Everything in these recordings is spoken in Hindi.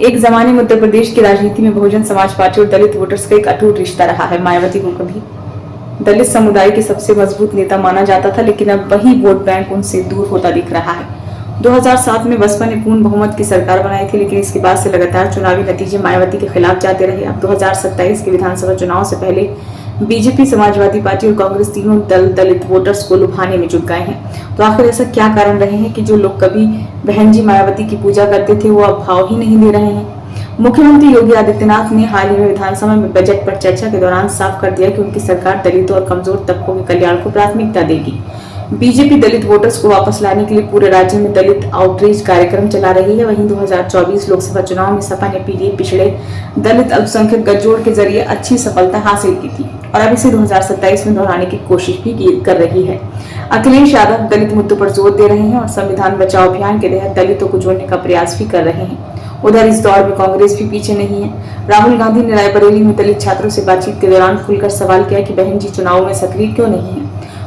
एक जमाने में उत्तर प्रदेश की राजनीति में बहुजन समाज पार्टी और दलित वोटर्स का एक अटूट रिश्ता रहा है। मायावती को कभी दलित समुदाय के सबसे मजबूत नेता माना जाता था, लेकिन अब वही वोट बैंक उनसे दूर होता दिख रहा है। 2007 में बसपा ने पूर्ण बहुमत की सरकार बनाई थी, लेकिन इसके बाद से लगातार चुनावी नतीजे मायावती के खिलाफ जाते रहे। अब 2027 के विधानसभा चुनाव से पहले बीजेपी, समाजवादी पार्टी और कांग्रेस तीनों दल दलित वोटर्स को लुभाने में जुट गए हैं। तो आखिर ऐसा क्या कारण रहे हैं कि जो लोग कभी बहन जी मायावती की पूजा करते थे वो अब भाव ही नहीं दे रहे हैं? मुख्यमंत्री योगी आदित्यनाथ ने हाल ही में विधानसभा में बजट पर चर्चा के दौरान साफ कर दिया कि उनकी सरकार दलितों और कमजोर तबकों के कल्याण को प्राथमिकता देगी। बीजेपी दलित वोटर्स को वापस लाने के लिए पूरे राज्य में दलित आउटरीच कार्यक्रम चला रही है। वहीं 2024 लोकसभा चुनाव में सपा ने पीडीए पिछड़े दलित अल्पसंख्यक गठजोड़ के जरिए अच्छी सफलता हासिल की थी और अब इसे 2027 में दोहराने की कोशिश भी कर रही है। अखिलेश यादव दलित मुद्दों पर जोर दे रहे हैं और संविधान बचाओ अभियान के तहत दलितों को जोड़ने का प्रयास भी कर रहे हैं। उधर इस दौर में कांग्रेस भी पीछे नहीं है। राहुल गांधी ने रायबरेली में दलित छात्रों से बातचीत के दौरान खुलकर सवाल किया कि बहन जी चुनाव में सक्रिय क्यों नहीं है।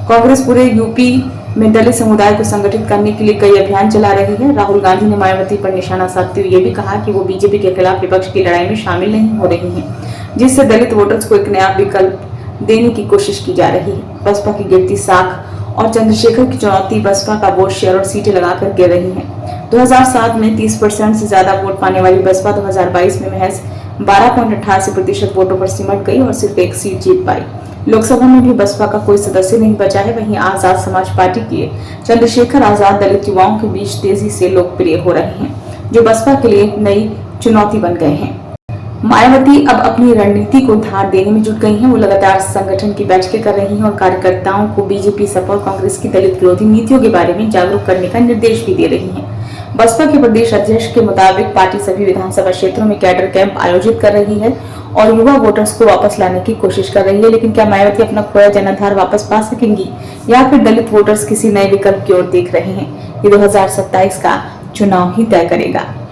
कांग्रेस पूरे यूपी में दलित समुदाय को संगठित करने के लिए कई अभियान चला रही है। राहुल गांधी ने मायावती पर निशाना साधते हुए ये भी कहा कि वो बीजेपी के खिलाफ विपक्ष की लड़ाई में शामिल नहीं हो रही है, जिससे दलित वोटर्स को एक नया विकल्प देने की कोशिश की जा रही है। बसपा की गिरती साख और चंद्रशेखर की चुनौती बसपा का वोट शेयर और सीटें लगाकर गिर रही है। 2007 में 30% से ज्यादा वोट पाने वाली बसपा 2022 में महज 12.88% वोटों पर सिमट गई और सिर्फ एक सीट जीत पाई। लोकसभा में भी बसपा का कोई सदस्य नहीं बचा है। वहीं आजाद समाज पार्टी के चंद्रशेखर आजाद दलित युवाओं के बीच तेजी से लोकप्रिय हो रहे हैं, जो बसपा के लिए नई चुनौती बन गए हैं। मायावती अब अपनी रणनीति को धार देने में जुट गई हैं। वो लगातार संगठन की बैठकें कर रही हैं और कार्यकर्ताओं को बीजेपी, सपा और कांग्रेस की दलित विरोधी नीतियों के बारे में जागरूक करने का निर्देश भी दे रही हैं। बसपा के प्रदेश अध्यक्ष के मुताबिक पार्टी सभी विधानसभा क्षेत्रों में कैडर कैंप आयोजित कर रही है और युवा वोटर्स को वापस लाने की कोशिश कर रही है। लेकिन क्या मायावती अपना खोया जनाधार वापस पा सकेंगी या फिर दलित वोटर्स किसी नए विकल्प की ओर देख रहे हैं? ये 2027 का चुनाव ही तय करेगा।